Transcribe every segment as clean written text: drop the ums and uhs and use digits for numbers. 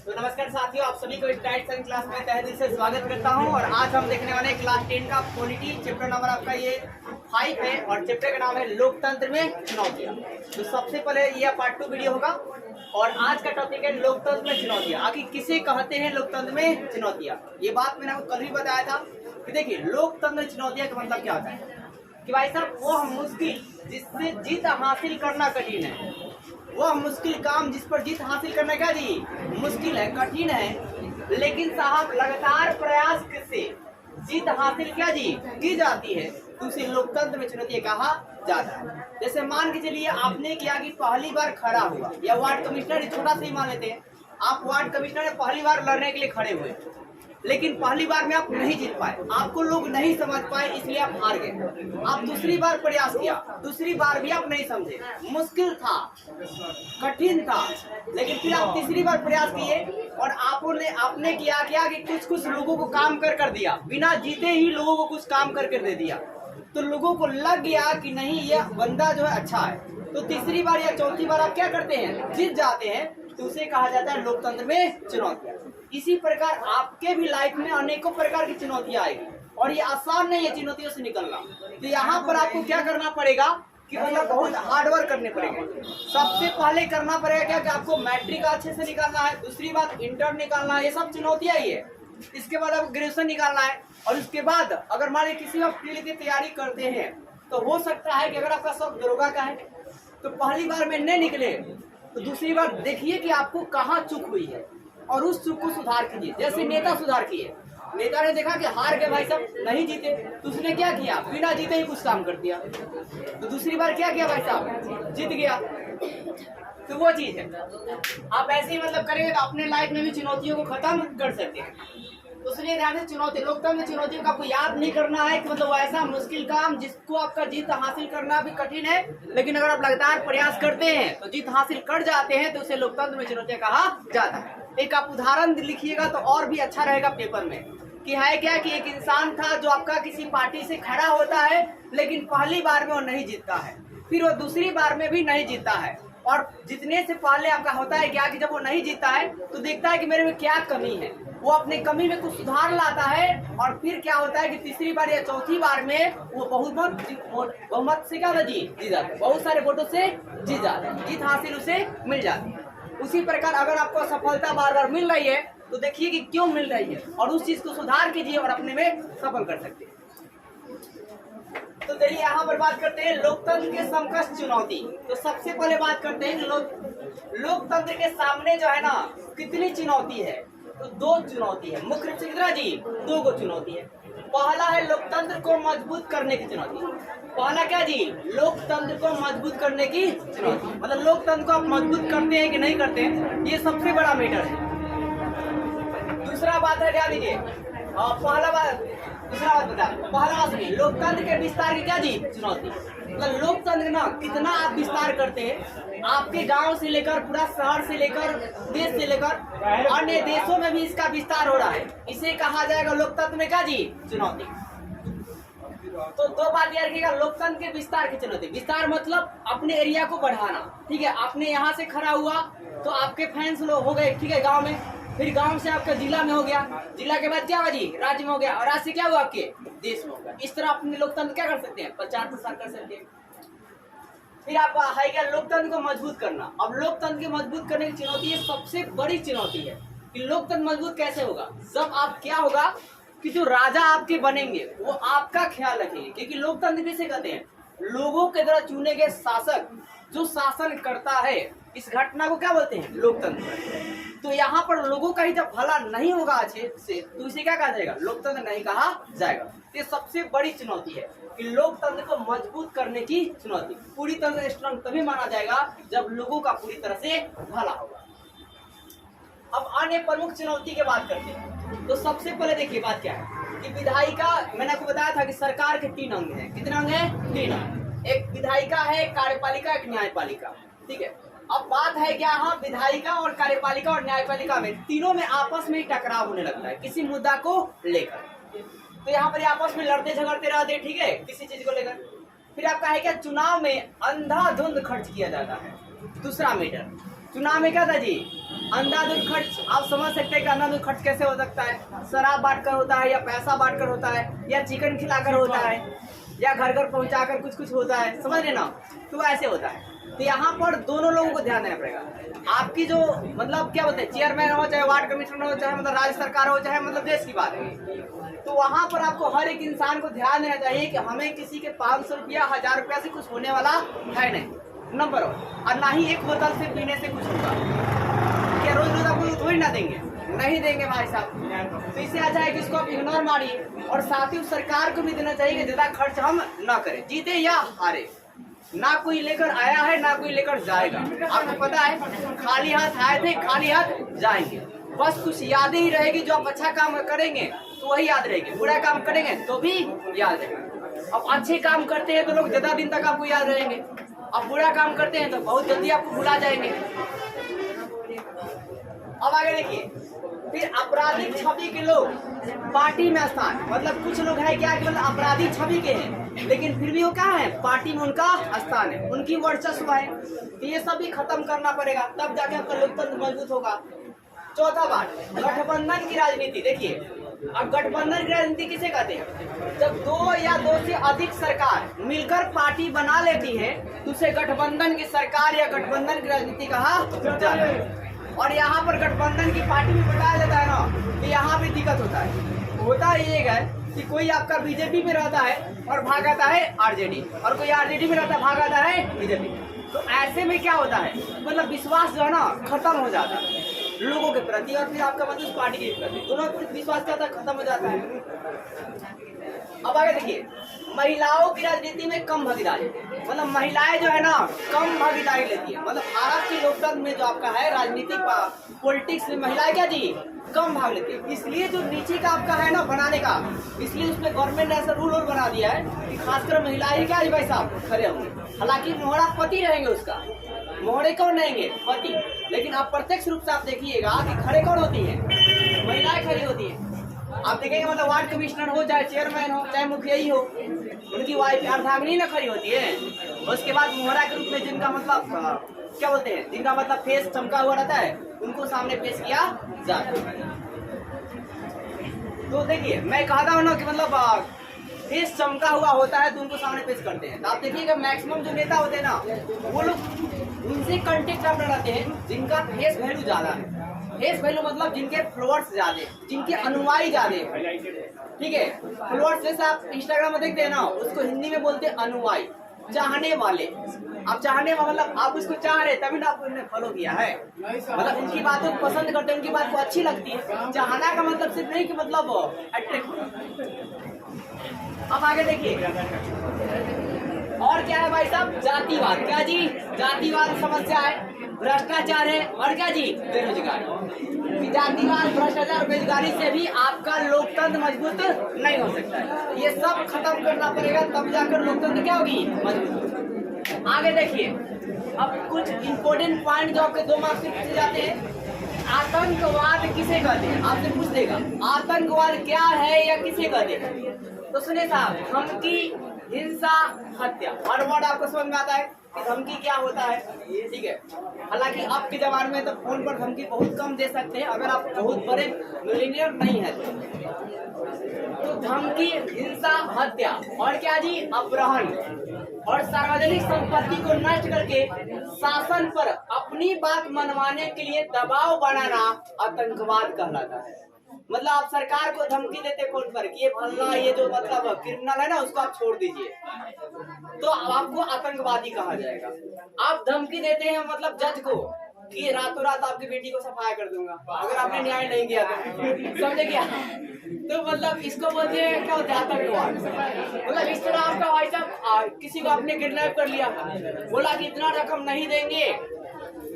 तो नमस्कार साथियों, आप सभी को स्टाइल साइंस क्लास में तहे दिल से स्वागत करता हूं। और आज हम देखने वाले क्लास 10 का पॉलिटी चैप्टर नंबर आपका ये 5 है और चैप्टर का नाम है लोकतंत्र में चुनौतियां। तो सबसे पहले यह पार्ट 2 वीडियो होगा और आज का टॉपिक है लोकतंत्र में चुनौतियां। आखिर किसे कहते हैं लोकतंत्र में चुनौतियां? ये बात मैंने आपको कल भी बताया था कि देखिए लोकतंत्र चुनौतियां का मतलब क्या होता है कि भाई साहब वो मुश्किल जिससे जीत हासिल करना कठिन है, वह मुश्किल काम जिस पर जीत हासिल करना क्या जी मुश्किल है, कठिन है, लेकिन साहब लगातार प्रयास से जीत हासिल क्या जी की जाती है, तो उसे लोकतंत्र में चुनौती कहा जाता है। जैसे मान के चलिए आपने किया कि पहली बार खड़ा हुआ, या वार्ड कमिश्नर छोटा सा ही मान लेते हैं, आप वार्ड कमिश्नर में पहली बार लड़ने के लिए खड़े हुए, लेकिन पहली बार में आप नहीं जीत पाए, आपको लोग नहीं समझ पाए, इसलिए आप हार गए। आप दूसरी बार प्रयास किया, दूसरी बार भी आप नहीं समझे, मुश्किल था, कठिन था, लेकिन फिर आप तीसरी बार प्रयास किए और आपने किया कि कुछ लोगों को काम कर दिया, बिना जीते ही लोगों को कुछ काम कर दे दिया, तो लोगों को लग गया कि नहीं यह बंदा जो है अच्छा है, तो तीसरी बार या चौथी बार आप क्या करते हैं, जीत जाते हैं, तो उसे कहा जाता है लोकतंत्र में चुनौतियां। इसी प्रकार आपके भी लाइफ में अनेकों प्रकार की चुनौतियां आएगी और ये आसान नहीं है चुनौतियों से निकलना। तो यहाँ पर आपको क्या करना पड़ेगा कि मतलब बहुत हार्डवर्क करने पड़ेगा। सबसे पहले करना पड़ेगा क्या कि आपको मैट्रिक अच्छे से निकालना है, दूसरी बात इंटर निकालना है, ये सब चुनौतियां ही है। इसके बाद आपको ग्रेजुएशन निकालना है और उसके बाद अगर मान लीजिए किसी आप फील्ड की तैयारी करते हैं तो हो सकता है कि अगर आपका शौक दरोगा का है तो पहली बार में नहीं निकले तो दूसरी बार देखिए कि आपको कहाँ चूक हुई है और उस चूक को सुधार कीजिए। जैसे नेता सुधार किए, नेता ने देखा कि हार गए भाई साहब, नहीं जीते, तो उसने क्या किया, बिना जीते ही कुछ काम कर दिया, तो दूसरी बार क्या किया भाई साहब, जीत गया। तो वो चीज है, आप ऐसे ही मतलब करेंगे तो अपने लाइफ में भी चुनौतियों को खत्म कर सकते हैं। तो इसलिए ध्यान से चुनौती, लोकतंत्र में चुनौतियों का आपको याद नहीं करना है कि मतलब ऐसा मुश्किल काम जिसको आपका जीत हासिल करना भी कठिन है, लेकिन अगर आप लगातार प्रयास करते हैं तो जीत हासिल कर जाते हैं, तो उसे लोकतंत्र में चुनौतियां कहा जाता है। एक आप उदाहरण लिखिएगा तो और भी अच्छा रहेगा पेपर में, कि है क्या कि एक इंसान था जो आपका किसी पार्टी से खड़ा होता है, लेकिन पहली बार में वो नहीं जीतता है, फिर वो दूसरी बार में भी नहीं जीतता है, और जीतने से पहले आपका होता है क्या कि जब वो नहीं जीतता है तो देखता है कि मेरे में क्या कमी है, वो अपने कमी में कुछ सुधार लाता है, और फिर क्या होता है कि तीसरी बार या चौथी बार में वो बहुमत से क्या जीत जाता है, बहुत सारे वोटों से जीत जाता है, जीत हासिल उसे मिल जाती है। उसी प्रकार अगर आपको सफलता बार बार मिल रही है तो देखिए कि क्यों मिल रही है और उस चीज को सुधार कीजिए और अपने में सफल कर सकते हैं। तो चलिए यहाँ पर बात करते हैं लोकतंत्र के समकक्ष चुनौती। तो सबसे पहले बात करते हैं लोकतंत्र के सामने जो है ना कितनी चुनौती है, तो 2 चुनौती है मुख्य रूप से, कितना जी 2 चुनौती है। पहला है लोकतंत्र को मजबूत करने की चुनौती। पहला क्या जी, लोकतंत्र को मजबूत करने की चुनौती, मतलब लोकतंत्र को आप मजबूत करते हैं कि नहीं करते हैं, ये सबसे बड़ा मैटर है। दूसरा बात है क्या लीजिए, पहला बात लोकतंत्र के विस्तार की क्या जी चुनौती, मतलब लोकतंत्र ना कितना आप विस्तार करते हैं, आपके गांव से लेकर पूरा शहर से लेकर देश से लेकर अन्य देशों में भी इसका विस्तार हो रहा है, इसे कहा जाएगा लोकतंत्र में क्या जी चुनौती। तो 2 बात याद रखिएगा, लोकतंत्र के विस्तार की चुनौती। विस्तार मतलब अपने एरिया को बढ़ाना, ठीक है, आपने यहाँ से खड़ा हुआ तो आपके फैंस लोग हो गए, ठीक है, गांव में, फिर गांव से आपका जिला में हो गया, जिला के बाद क्या हुआ जी राज्य में हो गया, और राज्य से क्या हुआ आपके देश में हो गया। इस तरह अपने लोकतंत्र क्या कर सकते हैं, प्रचार प्रसार कर सकते हैं। फिर आप है क्या लोकतंत्र को मजबूत करना। अब लोकतंत्र को मजबूत करने की चुनौती ये सबसे बड़ी चुनौती है कि लोकतंत्र मजबूत कैसे होगा, जब आप क्या होगा कि जो राजा आपके बनेंगे वो आपका ख्याल रखेंगे, क्योंकि लोकतंत्र किसे कहते हैं, लोगों के द्वारा चुने गए शासक जो शासन करता है, इस घटना को क्या बोलते हैं, लोकतंत्र। तो यहाँ पर लोगों का ही जब भला नहीं होगा अच्छे से, तो इसे क्या कहा जाएगा, लोकतंत्र नहीं कहा जाएगा। ये सबसे बड़ी चुनौती है कि लोकतंत्र को मजबूत करने की चुनौती। पूरी तरह से स्ट्रांग तभी माना जाएगा जब लोगों का पूरी तरह से भला होगा। अब अन्य प्रमुख चुनौती की बात करते हैं। तो सबसे पहले देखिए बात क्या है कि विधायिका, मैंने आपको बताया था कि सरकार के 3 अंग हैं, कितने अंग हैं, 3 अंग, एक विधायिका है, कार्यपालिका, एक न्यायपालिका, ठीक है। अब बात है क्या, हाँ विधायिका और कार्यपालिका और न्यायपालिका में तीनों में आपस में टकराव होने लगता है किसी मुद्दा को लेकर। तो यहाँ पर आपस में लड़ते झगड़ते रहते, ठीक है, किसी चीज को लेकर। फिर आपका है क्या, चुनाव में अंधाधुंध खर्च किया जाता है। दूसरा मैटर, चुनाव में क्या था जी, अंधाधुंध खर्च आप समझ सकते हैं कि अंधाधुंध खर्च कैसे हो सकता है। शराब बांटकर होता है, या पैसा बांटकर होता है, या चिकन खिलाकर होता है, या घर घर पहुंचाकर कुछ कुछ होता है, समझ रहे ना। तो ऐसे होता है। तो यहाँ पर दोनों लोगों को ध्यान देना पड़ेगा। आपकी जो मतलब क्या बोलते हैं, चेयरमैन हो, चाहे वार्ड कमिश्नर हो, चाहे मतलब राज्य सरकार हो, चाहे मतलब देश की बात है, तो वहाँ पर आपको हर एक इंसान को ध्यान देना चाहिए कि हमें किसी के 500 रुपया 1000 रुपया से कुछ होने वाला है नहीं, नंबर 1। और ना ही एक बोतल से पीने से कुछ होगा। क्या रोज रोज आपको थोड़ी ना देंगे, नहीं देंगे भाई साहब। तो इससे अच्छा है कि इसको आप इग्नोर मारिए। और साथ ही सरकार को भी देना चाहिए कि ज्यादा खर्च हम ना करें, जीते या हारे। ना कोई लेकर आया है, ना कोई लेकर जाएगा। आपको पता है, खाली हाथ आए थे, खाली हाथ जाएंगे। बस कुछ यादें ही रहेगी। जो आप अच्छा काम करेंगे तो वही याद रहेगी, बुरा काम करेंगे तो भी याद रहेगा। अब अच्छे काम करते हैं तो लोग ज्यादा दिन तक आपको याद रहेंगे, अब बुरा काम करते हैं तो बहुत जल्दी आपको भुला जाएंगे। अब आगे देखिए, फिर आपराधिक छवि के लोग पार्टी में स्थान, मतलब कुछ लोग हैं क्या कि मतलब अपराधी छवि के हैं, लेकिन फिर भी वो क्या है, पार्टी में उनका स्थान है, उनकी वर्चस्व है। तो ये सब भी खत्म करना पड़ेगा, तब जाके आपका लोकतंत्र मजबूत होगा। चौथा बात, गठबंधन की राजनीति। देखिए, अब गठबंधन की राजनीति किसे कहते हैं? जब 2 या 2 से अधिक सरकार मिलकर पार्टी बना लेती है तो उसे गठबंधन की सरकार या गठबंधन की राजनीति कहा जाता है। और यहाँ पर गठबंधन की पार्टी में बताया जाता है ना, तो यहाँ भी दिक्कत होता है। होता ये है कि कोई आपका बीजेपी में रहता है और भाग आता है आरजेडी, और कोई आरजेडी में रहता है भाग आता है बीजेपी। तो ऐसे में क्या होता है, मतलब विश्वास जो है ना खत्म हो जाता है लोगों के प्रति, और फिर आपका मतलब उस पार्टी के प्रति, दोनों विश्वास क्या खत्म हो जाता है। अब आगे देखिए, महिलाओं की राजनीति में कम भागीदारी, मतलब महिलाएं जो है ना कम भागीदारी लेती है। मतलब भारत के लोकतंत्र में जो आपका है राजनीतिक पॉलिटिक्स में महिलाएं क्या जी कम भाग लेती है। इसलिए जो नीचे का आपका है ना बनाने का, इसलिए उसमें गवर्नमेंट ने ऐसा रूल बना दिया है कि खासकर महिलाएं क्या भाई साहब खड़े होंगे। हालांकि मोहरा पति रहेंगे, उसका मोहरे कौन रहेंगे, पति। लेकिन आप प्रत्यक्ष रूप से आप देखिएगा कि खड़े कौन होती है, महिलाएं खड़ी होती है। आप देखेंगे मतलब वार्ड कमिश्नर हो, चाहे चेयरमैन हो, चाहे मुखिया ही हो, उनकी वाइफ अर्धांगिनी न खड़ी होती है। उसके बाद मोहरा के रूप में जिनका मतलब क्या बोलते हैं, जिनका मतलब फेस चमका हुआ रहता है, उनको सामने पेश किया जाता है। तो देखिए, मैं कहता हूँ ना कि मतलब फेस चमका हुआ होता है तो उनको सामने पेश करते हैं। तो आप देखिएगा मैक्सिमम जो नेता होते हैं ना, वो लोग उनसे कांटेक्ट आप रहते हैं जिनका फेस वैल्यू ज्यादा है। फेस वैल्यू मतलब जिनके फॉलोअर्स ज्यादा, जिनके अनुयायी ज्यादा, ठीक है। फॉलोअर्स जैसे आप इंस्टाग्राम में देखते हैं ना, उसको हिंदी में बोलते हैं अनुयायी, चाहने वाले। आप चाहने वाले मतलब आप उसको चाह रहे तभी ना आपने फॉलो किया है, मतलब उनकी बातों को पसंद करते हैं, उनकी बात को अच्छी लगती है। चाहना का मतलब सिर्फ नहीं कि मतलब अट्रैक्ट। अब आगे देखिए, और क्या है भाई साहब, जातिवाद। क्या जी, जातिवाद समस्या है, भ्रष्टाचार है, और क्या जी बेरोजगारी। जातिवाद, भ्रष्टाचार, बेरोजगारी से भी आपका लोकतंत्र मजबूत नहीं हो सकता है। ये सब खत्म करना पड़ेगा, तब जाकर लोकतंत्र क्या होगी, मजबूत। आगे देखिए, अब कुछ इंपोर्टेंट पॉइंट जो आपके 2 मार्क्स से पूछे जाते हैं। आतंकवाद किसे कहते हैं, आपसे पूछ देगा आतंकवाद क्या है या किसे कहते हैं। तो सुनिए साहब, धमकी, हिंसा, हत्या, हर वर्ड आपको समझ में आता है कि धमकी क्या होता है, ठीक है। हालांकि अब के जमाने में तो फोन पर धमकी बहुत कम दे सकते हैं, अगर आप बहुत बड़े मिलीनियर नहीं है तो धमकी, हिंसा, हत्या, और क्या जी अपहरण, और सार्वजनिक संपत्ति को नष्ट करके शासन पर अपनी बात मनवाने के लिए दबाव बनाना आतंकवाद कहलाता है। मतलब आप सरकार को धमकी देते फोन पर कि ये फलना, ये जो मतलब क्रिमिनल है ना उसको आप छोड़ दीजिए, तो आपको आतंकवादी कहा जाएगा। आप धमकी देते हैं मतलब जज को कि रातों रात आपकी बेटी को सफाया कर दूंगा अगर आपने न्याय नहीं किया तो, समझे क्या। तो मतलब इसको बोलते हैं क्या होता है, आतंकवाद। मतलब इस तरह आपका भाई साहब किसी को आपने किडनैप कर लिया, बोला कि इतना रकम नहीं देंगे,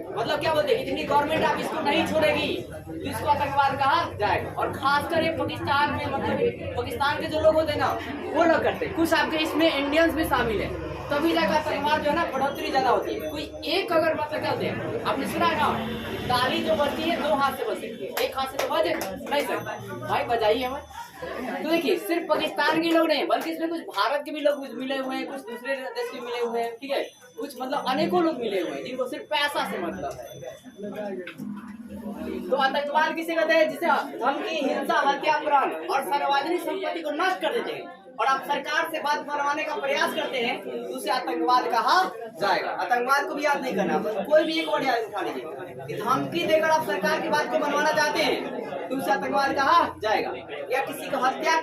मतलब क्या बोलते हैं इतनी गवर्नमेंट आप इसको नहीं छोड़ेगी, इसको आतंकवाद कहा जाएगा। और खासकर ये पाकिस्तान में, मतलब पाकिस्तान के जो लोग होते हैं ना वो लोग करते हैं, कुछ आपके इसमें इंडियंस भी शामिल है, तभी जाकर आतंकवाद जो है ना बढ़ोतरी ज्यादा होती है। कोई एक अगर मतलब क्या होते हैं, आपने सुना है ना, ताली जो बजती है 2 हाथ से बज सकती है, एक हाथ से तो बज नहीं सकता, भाई बजाइए हमें। तो देखिए, सिर्फ पाकिस्तान के लोग नहीं बल्कि इसमें कुछ भारत के भी लोग मिले हुए हैं, कुछ दूसरे देश के मिले हुए हैं, ठीक है, कुछ मतलब अनेकों लोग मिले हुए हैं जिनको सिर्फ पैसा से मतलब है। तो आतंकवाद किसे कहते हैं? जिसे धमकी, हिंसा, हत्या, अपहरण और सार्वजनिक संपत्ति को नष्ट कर देते हैं और आप सरकार से बात मनवाने का प्रयास करते हैं तो उसे आतंकवाद कहा जाएगा। आतंकवाद को भी याद नहीं करना, बस कोई भी एक वर्ड याद उठा लीजिए कि धमकी देकर आप सरकार की बात को मनवाना चाहते हैं तो उसे आतंकवाद कहा जाएगा। या किसी को हत्या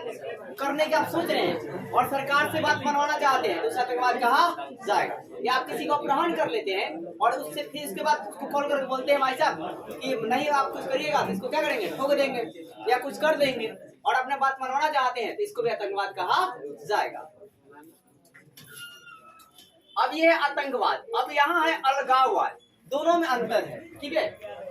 करने की आप सोच रहे हैं और सरकार से बात मनवाना चाहते हैं तो उसे आतंकवाद कहा जाएगा। या आप किसी को अपहरण कर लेते हैं और उससे फिर उसके बाद उसको कॉल करके बोलते हैं भाई साहब कि नहीं आप कुछ करिएगा तो इसको क्या करेंगे, ठोक देंगे या कुछ कर देंगे और अपने बात मनवाना चाहते हैं तो इसको भी आतंकवाद कहा जाएगा। अब ये है आतंकवाद। अब यहाँ है अलगाववाद, दोनों में अंतर है, ठीक है।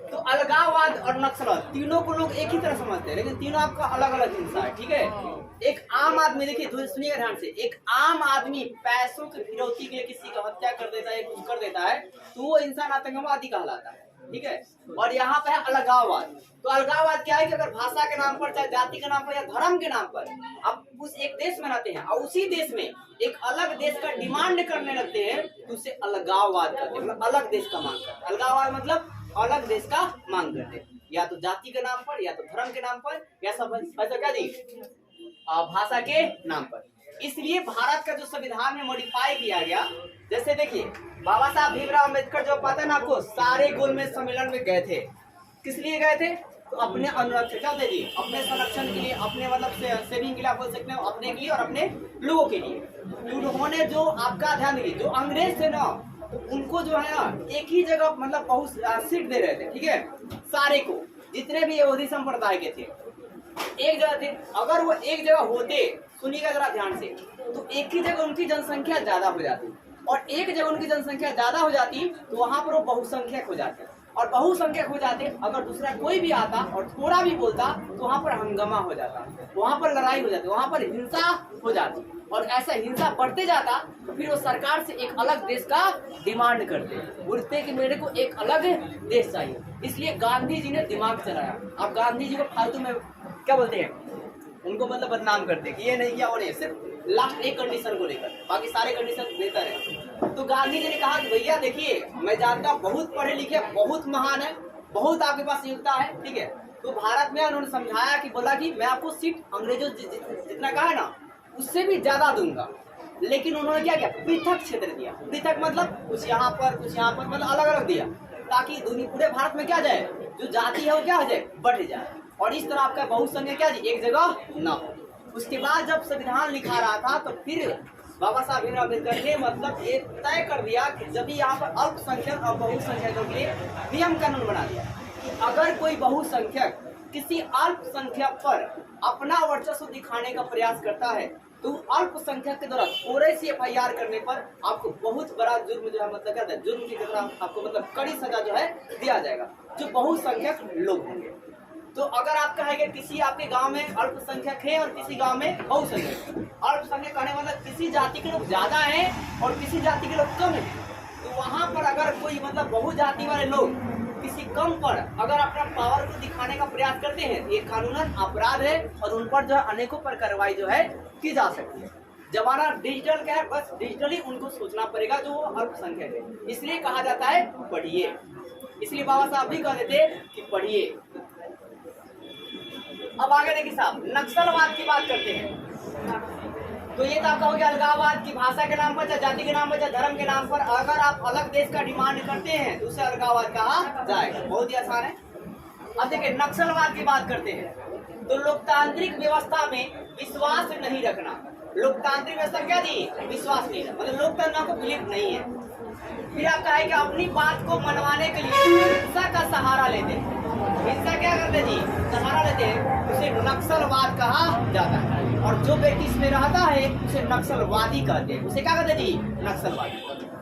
तो अलगाववाद और नक्सलवाद तीनों को लोग एक ही तरह समझते हैं लेकिन तीनों आपका अलग अलग हिंसा है, ठीक है। एक आम आदमी, देखिए सुनिए ध्यान से, एक आम आदमी पैसों की फिरौती के लिए किसी का हत्या कर देता है, कुछ कर देता है तो वो इंसान आतंकवादी कहलाता है, ठीक है। और यहाँ पे है अलगाववाद। तो अलगाववाद क्या है कि अगर भाषा के नाम पर, चाहे जाति के नाम पर या धर्म के नाम पर आप उस एक देश में रहते हैं और उसी देश में एक अलग देश का डिमांड करने लगते हैं तो उसे अलगाववाद कहते हैं, मतलब अलग देश का मांग करते हैं। अलगाववाद मतलब अलग देश का मांग करते हैं, या तो जाति के नाम पर या तो धर्म के नाम पर या सब क्या जी भाषा के नाम पर। इसलिए भारत का जो संविधान में मॉडिफाई किया गया, जैसे देखिए बाबा साहब भीमराव अम्बेडकर जो पता ना आपको सारे गोलमेज सम्मेलन में गए थे, किस लिए गए थे? तो अपने अनुरक्षण क्या होते जी, अपने संरक्षण के लिए, अपने मतलब सेविंग के लिए आप बोल सकते हैं, अपने के लिए और अपने लोगों के लिए। उन्होंने जो आपका ध्यान दिए, जो अंग्रेज थे ना उनको जो है ना एक ही जगह मतलब बहुत सीट दे रहे थे, ठीक है। सारे को जितने भी यहूदी संप्रदाय के थे एक जगह थे। अगर वो एक जगह होते, सुनिएगा जरा ध्यान से, तो एक ही जगह उनकी जनसंख्या ज्यादा हो जाती और एक जगह उनकी जनसंख्या ज्यादा हो जाती तो वहां पर वो बहुसंख्यक हो जाते और बहुसंख्यक हो जाते अगर दूसरा कोई भी आता और थोड़ा भी बोलता तो वहां पर हंगामा हो जाता, वहां पर लड़ाई हो जाती, वहां पर हिंसा हो जाती और ऐसा हिंसा बढ़ते जाता तो फिर वो सरकार से एक अलग देश का डिमांड करते, बोलते कि मेरे को एक अलग देश चाहिए। इसलिए गांधी जी ने दिमाग चलाया। अब गांधी जी को फालतू में क्या बोलते हैं, उनको मतलब बदनाम करते कि ये नहीं किया वो नहीं, सिर्फ लास्ट एक कंडीशन को लेकर, बाकी सारे कंडीशन बेहतर है। तो गांधी जी ने कहा कि भैया देखिए मैं जानता हूँ बहुत पढ़े लिखे, बहुत महान है, बहुत आपके पास योग्यता है, ठीक है। तो भारत में उन्होंने समझाया कि बोला कि मैं आपको सीट अंग्रेजों जितना कहा है ना उससे भी ज्यादा दूंगा, लेकिन उन्होंने क्या किया, पृथक क्षेत्र दिया। पृथक मतलब कुछ यहाँ पर कुछ यहाँ पर, मतलब अलग अलग दिया ताकि दुनिया पूरे भारत में क्या जाए, जो जाति है वो क्या हो जाए, बढ़ जाए और इस तरह आपका बहुसंख्यक क्या जी एक जगह ना हो। उसके बाद जब संविधान लिखा रहा था तो फिर बाबा साहब भीमराव अम्बेडकर ने मतलब ये तय कर दिया कि जब यहाँ पर अल्पसंख्यक और बहुसंख्यकों के लिए नियम कानून बना दिया कि अगर कोई बहुसंख्यक किसी अल्पसंख्यक पर अपना वर्चस्व दिखाने का प्रयास करता है तो अल्पसंख्यक के द्वारा थोड़े सी FIR करने पर आपको बहुत बड़ा जुर्म जो है मतलब क्या है, जुर्म की तरह आपको मतलब कड़ी सजा जो है दिया जाएगा, जो बहुसंख्यक लोग होंगे। तो अगर आप कहेंगे किसी आपके गांव में अल्पसंख्यक है और किसी गांव में बहुसंख्यक, अल्पसंख्यक कहने मतलब किसी जाति के लोग ज्यादा हैं और किसी जाति के लोग कम हैं, तो वहां पर अगर कोई मतलब बहुजाति वाले लोग किसी कम पर अगर अपना पावर को दिखाने का प्रयास करते हैं ये कानूनन अपराध है और उन पर जो है अनेकों पर कार्रवाई जो है की जा सकती है। जमाना डिजिटल का है, बस डिजिटली उनको सोचना पड़ेगा जो अल्पसंख्यक है, इसलिए कहा जाता है पढ़िए। इसलिए बाबा साहब भी कहते थे कि पढ़िए। अब आगे देखिए साहब, नक्सलवाद की बात करते हैं। तो ये तो आपका हो गया अलगाववाद की भाषा के नाम पर, चाहे जाति के नाम पर, चाहे धर्म के नाम पर अगर आप अलग देश का डिमांड करते हैं तो उसे अलगाववाद कहा जाएगा। बहुत ही आसान है। अब देखिए नक्सलवाद की बात करते हैं तो लोकतांत्रिक व्यवस्था में विश्वास नहीं रखना। लोकतांत्रिक व्यवस्था क्या दी, विश्वास नहीं रखना, मतलब लोकतंत्र को बिलीव नहीं है। फिर आप कहे कि अपनी बात को मनवाने के लिए हिंसा का सहारा लेते हैं। हिंसा क्या करते जी, सहारा लेते हैं, उसे नक्सलवाद कहा जाता है। और जो व्यक्ति इसमें रहता है उसे नक्सलवादी कहते हैं। उसे क्या कहते जी, नक्सलवादी।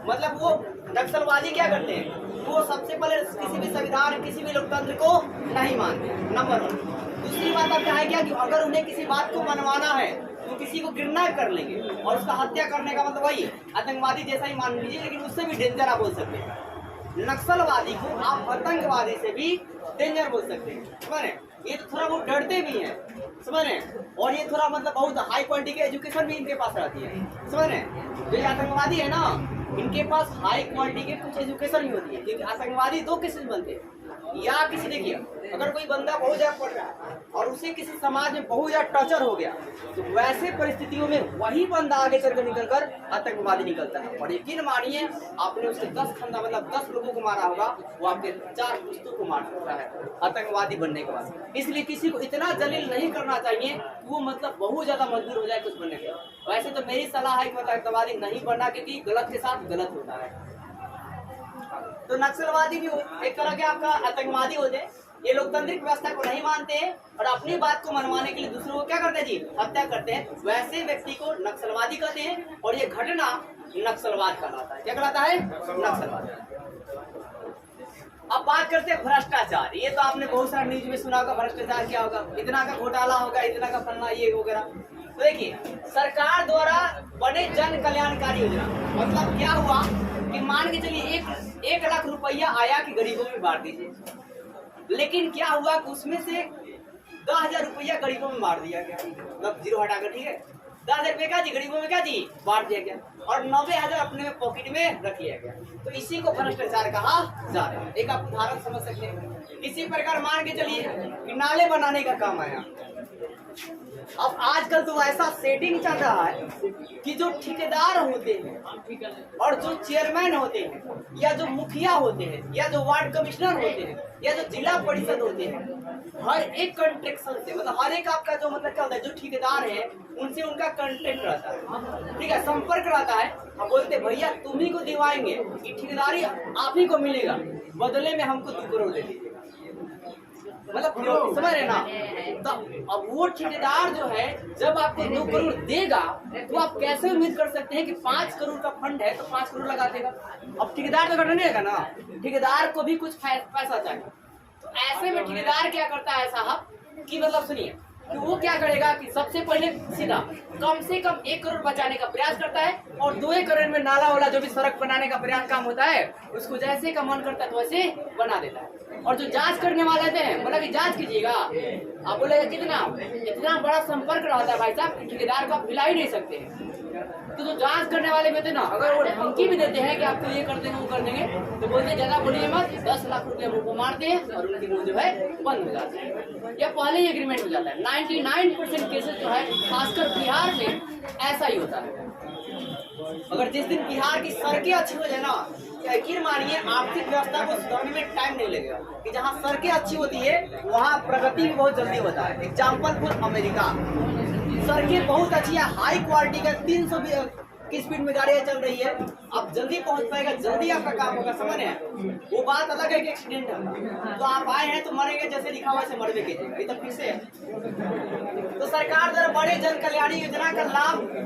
मतलब वो नक्सलवादी क्या करते हैं, वो सबसे पहले किसी भी संविधान किसी भी लोकतंत्र को नहीं मानते, नंबर 1। दूसरी बात आप कहा क्या कि अगर उन्हें किसी बात को मनवाना है तो किसी को किडनैप कर लेंगे और उसका हत्या करने का मतलब वही आतंकवादी जैसा ही मान लीजिए, लेकिन उससे भी डेंजर आप बोल सकते हैं। नक्सलवादी को आप आतंकवादी से भी डेंजर बोल सकते हैं, समझ रहे? ये तो थोड़ा बहुत डरते भी हैं, समझ रहे? और ये थोड़ा मतलब बहुत हाई क्वालिटी की एजुकेशन भी इनके पास रहती है, समझ रहे? जो ये आतंकवादी है ना इनके पास हाई क्वालिटी के कुछ एजुकेशन ही होती है, क्योंकि आतंकवादी दो किस्म बनते हैं, या किसी देखिए अगर कोई बंदा बहुत ज्यादा पढ़ रहा है और उसे किसी समाज में बहुत ज्यादा टर्चर हो गया, तो वैसे परिस्थितियों में वही बंदा आगे चलकर निकलकर आतंकवादी निकलता है। और यकीन मानिए आपने उसके 10 खंडा मतलब 10 लोगों को मारा होगा, वो आपके 4 पुस्तकों को मार सकता है आतंकवादी बनने के बाद। इसलिए किसी को इतना जलील नहीं करना चाहिए वो मतलब बहुत ज्यादा मजबूर हो जाए कुछ बनने के। वैसे तो मेरी सलाह है कि आतंकवादी नहीं बनना, क्योंकि गलत के साथ गलत होता है। तो नक्सलवादी भी एक तरह के आपका आतंकवादी होते हैं। ये लोकतांत्रिक व्यवस्था को नहीं मानते हैं और अपनी बात को मनवाने के लिए दूसरों को क्या करते हैं जी, हत्या करते हैं। वैसे व्यक्ति को नक्सलवादी कहते हैं और ये घटना नक्सलवाद कहलाता है। क्या कहलाता है? नक्सलवाद। अब बात करते हैं भ्रष्टाचार। ये तो आपने बहुत सारा न्यूज में सुना होगा, भ्रष्टाचार क्या होगा, इतना का घोटाला होगा, इतना का फलना ये वगैरह। तो देखिए सरकार द्वारा बने जन कल्याणकारी योजना मतलब क्या हुआ कि मान के चलिए 1 लाख रुपया आया कि गरीबों में बांट दीजिए, लेकिन क्या हुआ कि उसमें से 10,000 रुपया गरीबों में बांट दिया गया, मतलब जीरो हटाकर, ठीक है। 10,000 रुपये का जी गरीबों में क्या जी बांट दिया गया और 90,000 अपने में पॉकेट में रख लिया गया। तो इसी को भ्रष्टाचार कहा जा रहा है। एक आप उदाहरण समझ सकते हैं। इसी प्रकार मान के चलिए कि नाले बनाने का काम आया। अब आजकल तो ऐसा सेटिंग चल रहा है कि जो ठेकेदार होते हैं और जो चेयरमैन होते हैं या जो मुखिया होते हैं या जो वार्ड कमिश्नर होते हैं या जो जिला परिषद होते हैं, हर एक कॉन्ट्रैक्शन से मतलब हर एक आपका जो मतलब क्या होता है, जो ठेकेदार है उनसे उनका कॉन्ट्रैक्ट रहता है, ठीक है, संपर्क रहता है। हम बोलते भैया तुम ही को दिवाएंगे कि ठेकेदारी आप ही को मिलेगा, बदले में हमको 2 करोड़ दे दीजिएगा, मतलब समझ रहे ना। तो अब वो ठेकेदार जो है जब आपको 2 करोड़ देगा तो आप कैसे उम्मीद कर सकते हैं कि 5 करोड़ का फंड है तो 5 करोड़ लगा देगा। अब ठेकेदार तो घटना नहीं देगा ना, ठेकेदार को भी कुछ पैसा चाहिए। तो ऐसे में ठेकेदार क्या करता है साहब कि मतलब सुनिए कि वो क्या करेगा कि सबसे पहले सीधा कम से कम 1 करोड़ बचाने का प्रयास करता है और 2 करोड़ में नाला वाला जो भी सड़क बनाने का प्रयास काम होता है उसको जैसे का मन करता है तो वैसे बना देता है। और जो जांच करने वाले हैं मतलब कि जांच कीजिएगा, आप बोलेगा कितना इतना बड़ा संपर्क रहता है भाई साहब, ठेकेदार को आप हिला ही नहीं सकते हैं। तो जो जांच करने वाले भी थे ना, अगर वो धमकी भी देते हैं कि आपको ये कर देंगे वो कर देंगे, तो बोलते ज्यादा बोलिए मत, 10 लाख रुपए हम उनको मारते हैं और उनकी मुंह जो है बंद हो जाता है या पहले ही एग्रीमेंट हो जाता है। 99% केसेस जो है खासकर बिहार में ऐसा ही होता है। अगर जिस दिन बिहार की सड़कें अच्छी हो जाए ना, यकीन मानिए आर्थिक व्यवस्था को सुधारने में टाइम नहीं लगेगा। कि जहाँ सड़कें अच्छी होती है वहाँ प्रगति भी बहुत जल्दी होता है। एग्जाम्पल फॉर अमेरिका, सड़कें बहुत अच्छी है, हाई क्वालिटी का 300 की स्पीड में गाड़ियाँ चल रही है, आप जल्दी पहुंच पाएगा, जल्दी आपका काम होगा, समझ रहे हैं। वो बात अलग है कि एक्सीडेंट होगा, तो आप आए हैं तो मरेंगे, जैसे लिखा हुआ है मरवे कीजिएगा, ये तो फिर से है। तो सरकार द्वारा बड़े जन कल्याण योजना का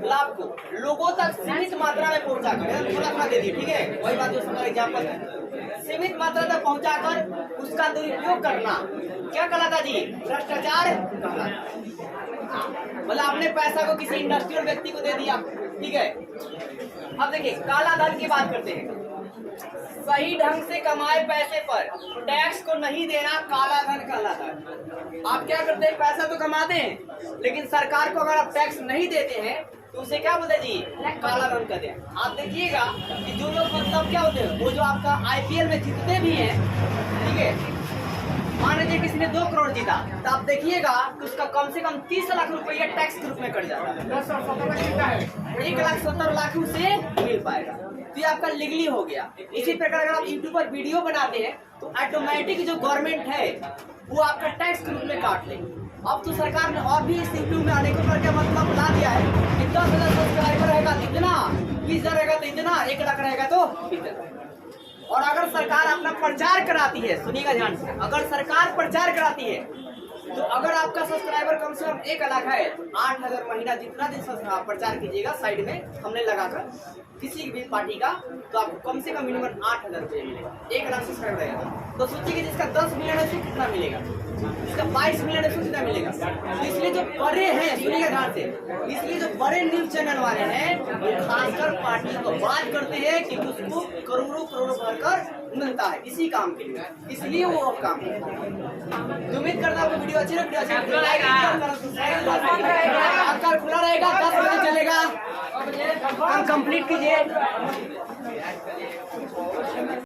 लाभ को लोगों तक सीमित मात्रा में पहुंचाकर, थोड़ा दे दिए, ठीक है, वही बात जो समझ एग्जाम्पल है, सीमित मात्रा तक पहुंचाकर उसका दुरुपयोग करना क्या कहलाता जी, भ्रष्टाचार कहलाता। मतलब आपने पैसा को किसी इंडस्ट्रियल व्यक्ति को दे दिया, ठीक है। अब देखिए काला धन की बात करते हैं। सही ढंग से कमाए पैसे पर टैक्स को नहीं देना काला धन कहलाता है। आप क्या करते हैं, पैसा तो कमाते हैं लेकिन सरकार को अगर आप टैक्स नहीं देते हैं तो उसे क्या बोलते जी, काला धन कहते हैं। आप देखिएगा कि जो लोग मतलब क्या होते हैं, वो जो आपका IPL में जीतते भी हैं, ठीक है, मान लीजिए किसी ने 2 करोड़ जीता तो आप देखिएगा कि उसका कम से कम 30 लाख रुपया टैक्स के रूप में कट जाता है। 1,70,00,000 उसे मिल पाएगा, तो ये आपका लीगली हो गया। इसी प्रकार अगर आप यूट्यूब पर वीडियो बनाते हैं तो ऑटोमेटिक जो गवर्नमेंट है वो आपका टैक्स के रूप में काट लेगी। अब तो सरकार ने और भी इस यूट्यूब में अनेकों प्रकार का मतलब बता दिया है कि 10,000 सब्सक्राइबर रहेगा तो इतना, 20,000 रहेगा तो इतना, 1 लाख रहेगा तो इतना। और अगर सरकार अपना प्रचार कराती है, सुनिएगा ध्यान से, अगर सरकार प्रचार कराती है तो अगर आपका सब्सक्राइबर कम से कम 1 लाख है, 8,000 महीना जितना दिन प्रचार कीजिएगा साइड में हमने लगाकर किसी भी पार्टी का, तो आपको कम से कम मिनिमम 8,000 रुपये मिलेगा। 1 लाख सब्सक्राइबर रहेगा तो सोचिए जिसका 10 मिलियन है उसको कितना मिलेगा, जिसका 22 मिलियन है उसको कितना मिलेगा। तो इसलिए जो बड़े हैं, सुनिएगा ध्यान से, इसलिए जो बड़े न्यूज चैनल वाले हैं वो खासकर पार्टी को बात करते हैं कि उसको करोड़ों भरकर मिलता है इसी काम के लिए, इसलिए वो काम है। उम्मीद करता हूँ वीडियो अच्छी लगी, आपका खुला रहेगा, 10 बजे चलेगा, कंप्लीट कीजिए।